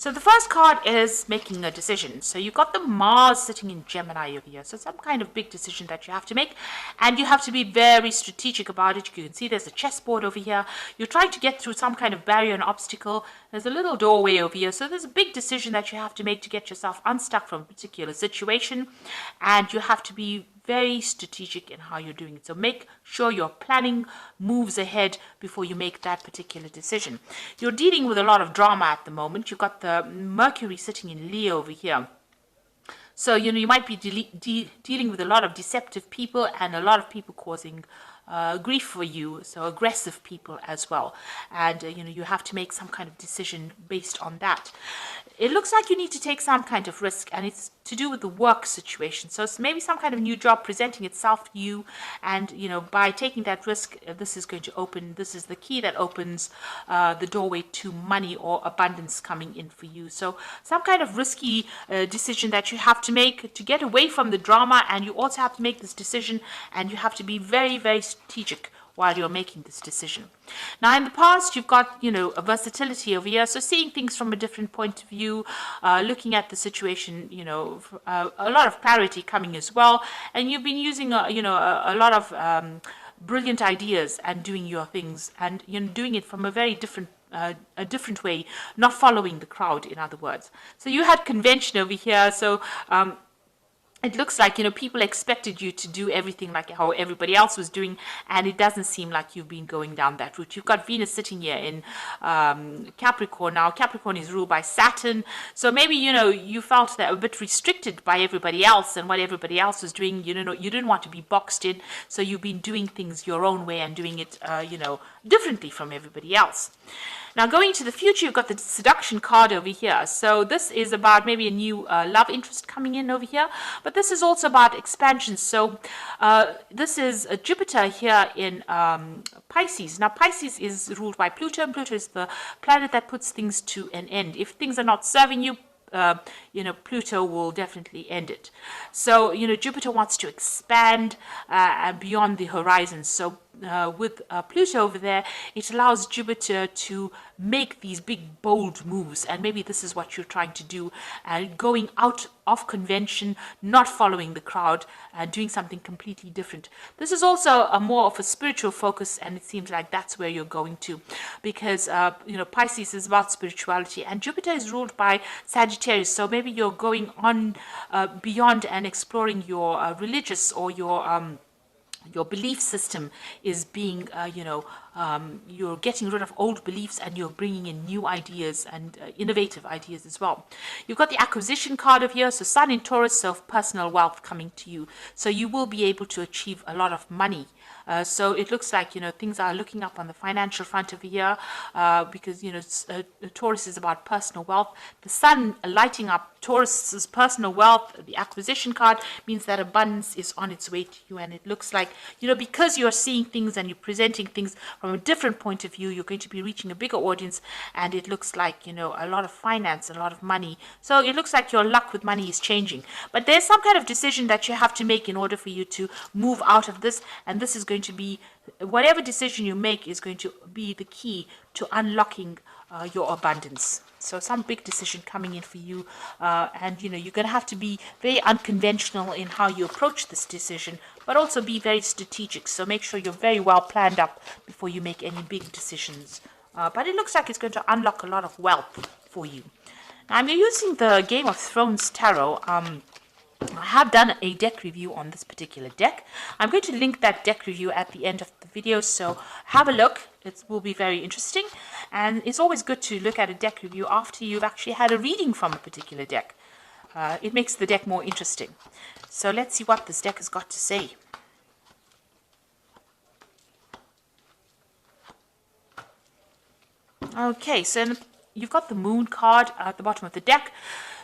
So the first card is making a decision. So you've got the Mars sitting in Gemini over here. So some kind of big decision that you have to make, and you have to be very strategic about it. You can see there's a chessboard over here. You're trying to get through some kind of barrier and obstacle. There's a little doorway over here. So there's a big decision that you have to make to get yourself unstuck from a particular situation, and you have to be very strategic in how you're doing it. So make sure you're planning moves ahead before you make that particular decision. You're dealing with a lot of drama at the moment. You've got the Mercury sitting in Leo over here. So, you might be dealing with a lot of deceptive people and a lot of people causing grief for you, so aggressive people as well. And, you have to make some kind of decision based on that. It looks like you need to take some kind of risk, and it's to do with the work situation. So it's maybe some kind of new job presenting itself to you, and, by taking that risk, this is the key that opens the doorway to money or abundance coming in for you. So some kind of risky decision that you have to make to get away from the drama, and you also have to make this decision, and you have to be very, very strategic while you're making this decision. Now, in the past, you've got, a versatility over here. So seeing things from a different point of view, looking at the situation, a lot of clarity coming as well. And you've been using, a lot of brilliant ideas and doing your things, and doing it from a very different way, not following the crowd, in other words. So you had convention over here. So it looks like, people expected you to do everything like how everybody else was doing, and it doesn't seem like you've been going down that route. You've got Venus sitting here in Capricorn. Now, Capricorn is ruled by Saturn, so maybe, you felt that a bit restricted by everybody else and what everybody else was doing. You didn't want to be boxed in, so you've been doing things your own way and doing it, differently from everybody else. Now, going to the future, you've got the seduction card over here. So this is about maybe a new love interest coming in over here. But this is also about expansion. So this is Jupiter here in Pisces. Now, Pisces is ruled by Pluto. And Pluto is the planet that puts things to an end. If things are not serving you, Pluto will definitely end it. So, Jupiter wants to expand beyond the horizon. So with Pluto over there, it allows Jupiter to make these big, bold moves. And maybe this is what you're trying to do, going out of convention, not following the crowd, doing something completely different. This is also more of a spiritual focus, and it seems like that's where you're going to, because, Pisces is about spirituality, and Jupiter is ruled by Sagittarius. So maybe you're going on beyond and exploring your religious or your belief system is being, you're getting rid of old beliefs and you're bringing in new ideas and innovative ideas as well. You've got the acquisition card of here, so Sun in Taurus, so personal wealth coming to you. So you will be able to achieve a lot of money. So it looks like, things are looking up on the financial front over here because, Taurus is about personal wealth. The Sun lighting up Taurus's personal wealth, the acquisition card, means that abundance is on its way to you. And it looks like, because you're seeing things and you're presenting things from a different point of view, you're going to be reaching a bigger audience. And it looks like, a lot of finance, a lot of money. So it looks like your luck with money is changing. But there's some kind of decision that you have to make in order for you to move out of this. And this is going to be, whatever decision you make is going to be the key to unlocking your abundance. So some big decision coming in for you, and you're going to have to be very unconventional in how you approach this decision, but also be very strategic. So make sure you're very well planned up before you make any big decisions. But it looks like it's going to unlock a lot of wealth for you. Now, I'm using the Game of Thrones Tarot. I have done a deck review on this particular deck. I'm going to link that deck review at the end of the video, so have a look. It will be very interesting, and it's always good to look at a deck review after you've actually had a reading from a particular deck. It makes the deck more interesting. So let's see what this deck has got to say. Okay, so you've got the Moon card at the bottom of the deck.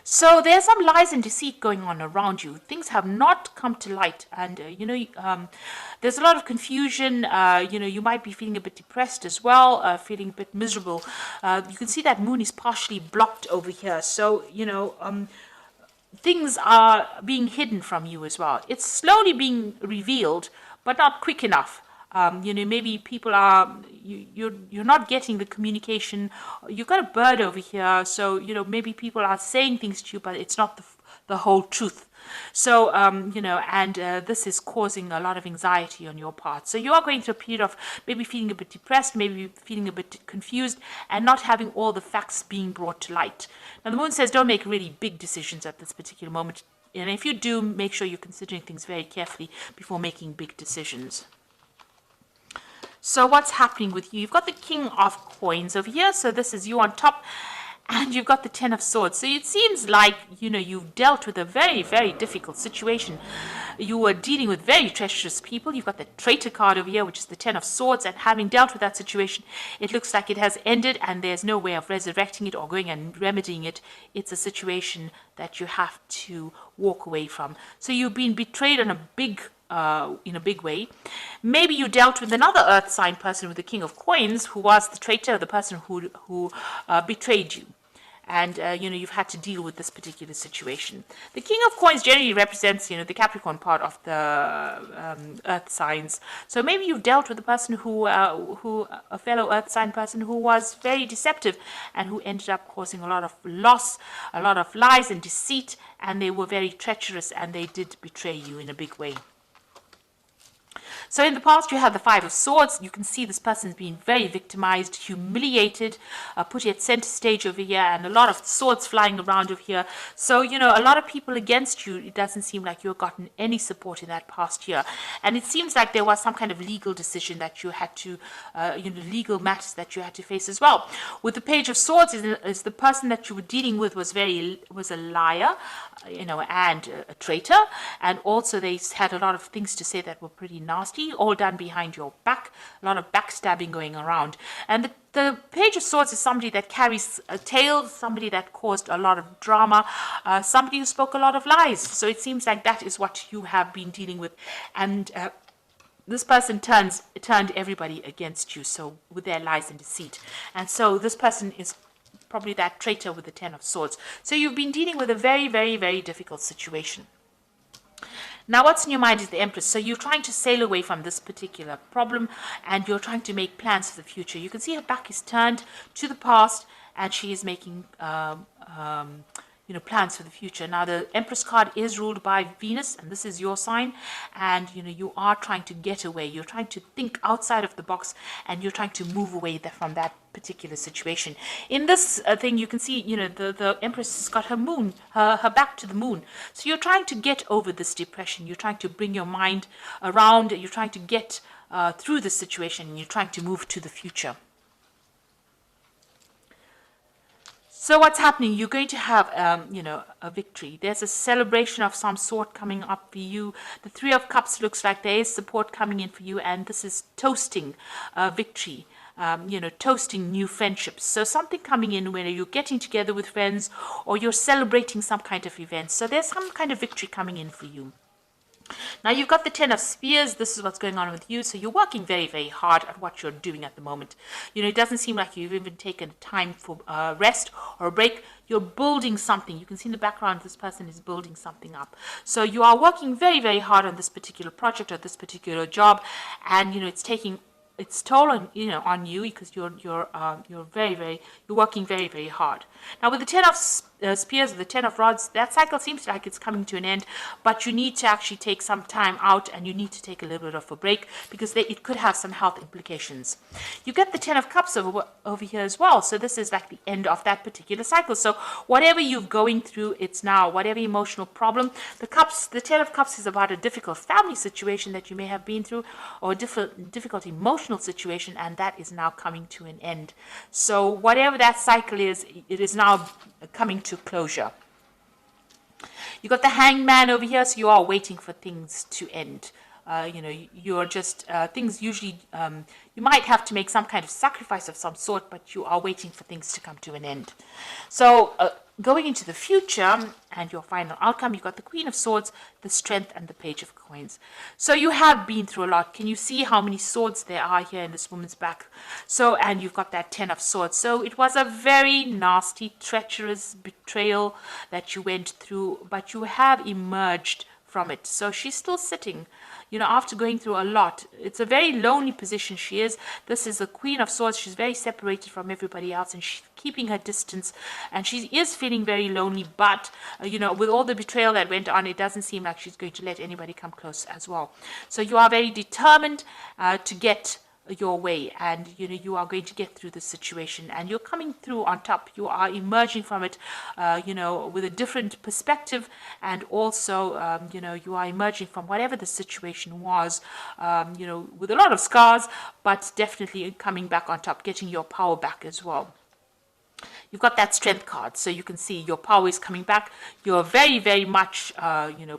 So there's some lies and deceit going on around you. Things have not come to light, and there's a lot of confusion. You might be feeling a bit depressed as well, feeling a bit miserable. You can see that Moon is partially blocked over here. So things are being hidden from you as well. It's slowly being revealed, but not quick enough. Maybe people are, you're not getting the communication. You've got a bird over here, so maybe people are saying things to you, but it's not the whole truth. So, this is causing a lot of anxiety on your part. So you are going through a period of maybe feeling a bit depressed, maybe feeling a bit confused, and not having all the facts being brought to light. Now, the moon says don't make really big decisions at this particular moment. And if you do, make sure you're considering things very carefully before making big decisions. So what's happening with you? You've got the King of Coins over here. So this is you on top. And you've got the Ten of Swords. So it seems like, you've dealt with a very, very difficult situation. You were dealing with very treacherous people. You've got the Traitor card over here, which is the Ten of Swords. And having dealt with that situation, it looks like it has ended and there's no way of resurrecting it or going and remedying it. It's a situation that you have to walk away from. So you've been betrayed in a big way. Maybe you dealt with another earth sign person with the King of Coins, who was the traitor, the person who betrayed you. And, you've had to deal with this particular situation. The King of Coins generally represents, the Capricorn part of the earth signs. So maybe you've dealt with a person a fellow earth sign person who was very deceptive and who ended up causing a lot of loss, a lot of lies and deceit, and they were very treacherous and they did betray you in a big way. So in the past, you have the Five of Swords. You can see this person's been very victimized, humiliated, put at center stage over here, and a lot of swords flying around over here. So, a lot of people against you. It doesn't seem like you've gotten any support in that past year. And it seems like there was some kind of legal decision that you had to, legal matters that you had to face as well. With the Page of Swords, is the person that you were dealing with was a liar, and a traitor. And also they had a lot of things to say that were pretty nasty, all done behind your back, a lot of backstabbing going around. And the Page of Swords is somebody that carries a tale, somebody that caused a lot of drama, somebody who spoke a lot of lies. So it seems like that is what you have been dealing with. And this person turned everybody against you, so with their lies and deceit. And so this person is probably that traitor with the Ten of Swords. So you've been dealing with a very, very, very difficult situation. Now, what's in your mind is the Empress. So you're trying to sail away from this particular problem and you're trying to make plans for the future. You can see her back is turned to the past and she is making plans for the future. Now, the Empress card is ruled by Venus, and this is your sign. And, you are trying to get away. You're trying to think outside of the box, and you're trying to move away from that particular situation. In this thing, you can see, the Empress has got her moon, her back to the moon. So you're trying to get over this depression. You're trying to bring your mind around. You're trying to get through this situation, and you're trying to move to the future. So what's happening? You're going to have, a victory. There's a celebration of some sort coming up for you. The Three of Cups looks like there is support coming in for you, and this is toasting victory. Toasting new friendships. So something coming in where you're getting together with friends or you're celebrating some kind of event. So there's some kind of victory coming in for you. Now, you've got the Ten of Spears. This is what's going on with you. So you're working very, very hard at what you're doing at the moment. It doesn't seem like you've even taken time for rest or a break. You're building something. You can see in the background, this person is building something up. So you are working very, very hard on this particular project or this particular job. And, it's taking its toll on you because you're working very, very hard. Now, with the Ten of Spears or the Ten of Rods, that cycle seems like it's coming to an end, but you need to actually take some time out and you need to take a little bit of a break because it could have some health implications. You get the Ten of Cups over here as well, so this is like the end of that particular cycle. So whatever you're going through, it's now, whatever emotional problem, the Ten of Cups is about a difficult family situation that you may have been through or a difficult emotional situation, and that is now coming to an end. So whatever that cycle is, it is now coming to closure. You got the Hangman over here, so you are waiting for things to end. You're just things usually you might have to make some kind of sacrifice of some sort, but you are waiting for things to come to an end. So going into the future and your final outcome, you've got the Queen of Swords, the Strength, and the Page of Coins. So you have been through a lot. Can you see how many swords there are here in this woman's back? So, and you've got that Ten of Swords. So it was a very nasty, treacherous betrayal that you went through, but you have emerged from it. So she's still sitting, after going through a lot. It's a very lonely position she is. This is the Queen of Swords. She's very separated from everybody else, and she's keeping her distance, and she is feeling very lonely. But, with all the betrayal that went on, it doesn't seem like she's going to let anybody come close as well. So you are very determined to get your way, and you are going to get through this situation, and you're coming through on top. You are emerging from it with a different perspective, and also you are emerging from whatever the situation was with a lot of scars, but definitely coming back on top, getting your power back as well. You've got that strength card, so you can see your power is coming back. You're very, very much,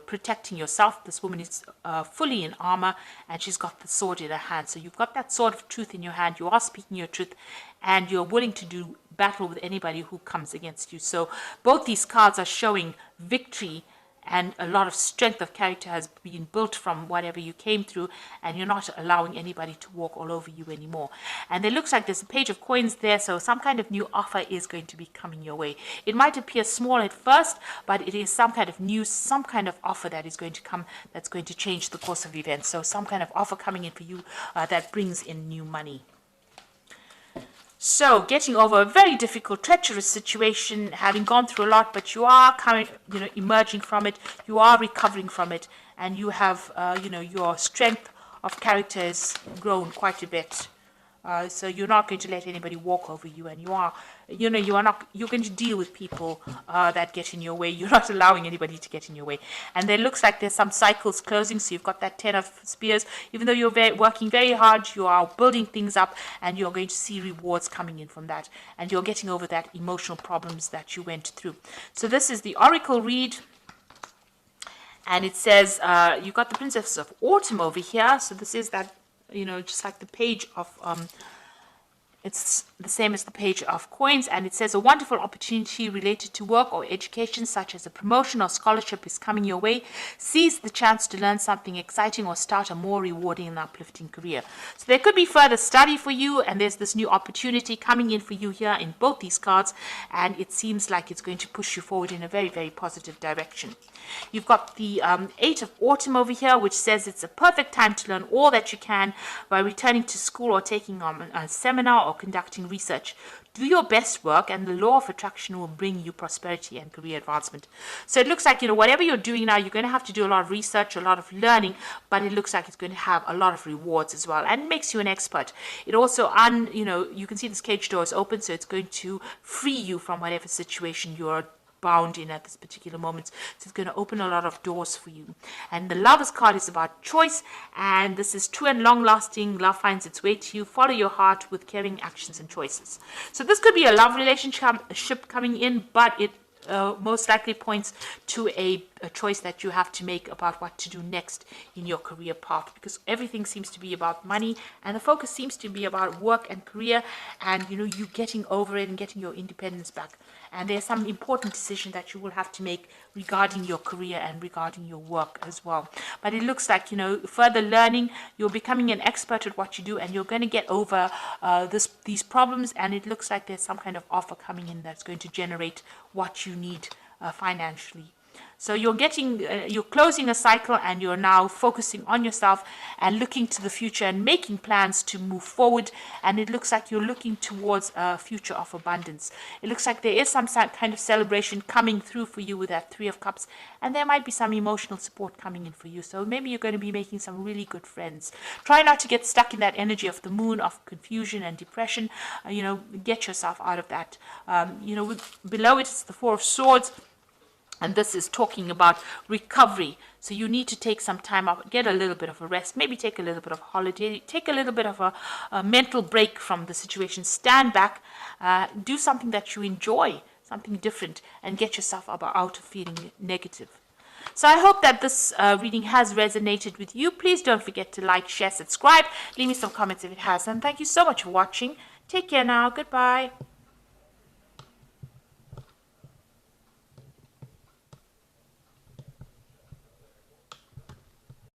protecting yourself. This woman is fully in armor, and she's got the sword in her hand. So you've got that sword of truth in your hand. You are speaking your truth, and you're willing to do battle with anybody who comes against you. So both these cards are showing victory, and a lot of strength of character has been built from whatever you came through, and you're not allowing anybody to walk all over you anymore. And it looks like there's a page of coins there, so some kind of new offer is going to be coming your way. It might appear small at first, but it is some kind of news, some kind of offer that is going to come, that's going to change the course of events. So some kind of offer coming in for you that brings in new money. So, getting over a very difficult, treacherous situation, having gone through a lot, but you are emerging from it, you are recovering from it, and you have, your strength of character has grown quite a bit. So you're not going to let anybody walk over you, and you're going to deal with people that get in your way. You're not allowing anybody to get in your way. And there looks like there's some cycles closing, so you've got that 10 of spears. Even though you're working very hard, you are building things up, and you're going to see rewards coming in from that. And you're getting over that emotional problems that you went through. So this is the Oracle read. And it says, you've got the Princess of Autumn over here. So this is that, just like the page of, it's the same as the page of coins, and it says a wonderful opportunity related to work or education, such as a promotion or scholarship, is coming your way. Seize the chance to learn something exciting or start a more rewarding and uplifting career. So there could be further study for you, and there's this new opportunity coming in for you here in both these cards, and it seems like it's going to push you forward in a very, very positive direction. You've got the 8 of Autumn over here, which says it's a perfect time to learn all that you can by returning to school or taking on a seminar or conducting research. Do your best work, and the law of attraction will bring you prosperity and career advancement. So it looks like, whatever you're doing now, you're going to have to do a lot of research, a lot of learning, but it looks like it's going to have a lot of rewards as well, and it makes you an expert. It also, you can see this cage door is open, so it's going to free you from whatever situation you're bound in at this particular moment. So it's going to open a lot of doors for you. And the Lovers card is about choice, and this is true and long lasting. Love finds its way to you. Follow your heart with caring actions and choices. So this could be a love relationship coming in, but it most likely points to a choice that you have to make about what to do next in your career path, because everything seems to be about money, and the focus seems to be about work and career, and you getting over it and getting your independence back. And there's some important decision that you will have to make regarding your career and regarding your work as well. But it looks like, further learning, you're becoming an expert at what you do, and you're going to get over these problems, and it looks like there's some kind of offer coming in that's going to generate what you need financially. So you're closing a cycle, and you're now focusing on yourself and looking to the future and making plans to move forward. And it looks like you're looking towards a future of abundance. It looks like there is some kind of celebration coming through for you with that 3 of Cups, and there might be some emotional support coming in for you. So maybe you're going to be making some really good friends. Try not to get stuck in that energy of the moon, of confusion and depression. Get yourself out of that. Below it is the 4 of Swords. And this is talking about recovery. So you need to take some time off, get a little bit of a rest, maybe take a little bit of a holiday, take a little bit of a mental break from the situation, stand back, do something that you enjoy, something different, and get yourself out of feeling negative. So I hope that this reading has resonated with you. Please don't forget to like, share, subscribe, leave me some comments if it has. And thank you so much for watching. Take care now. Goodbye.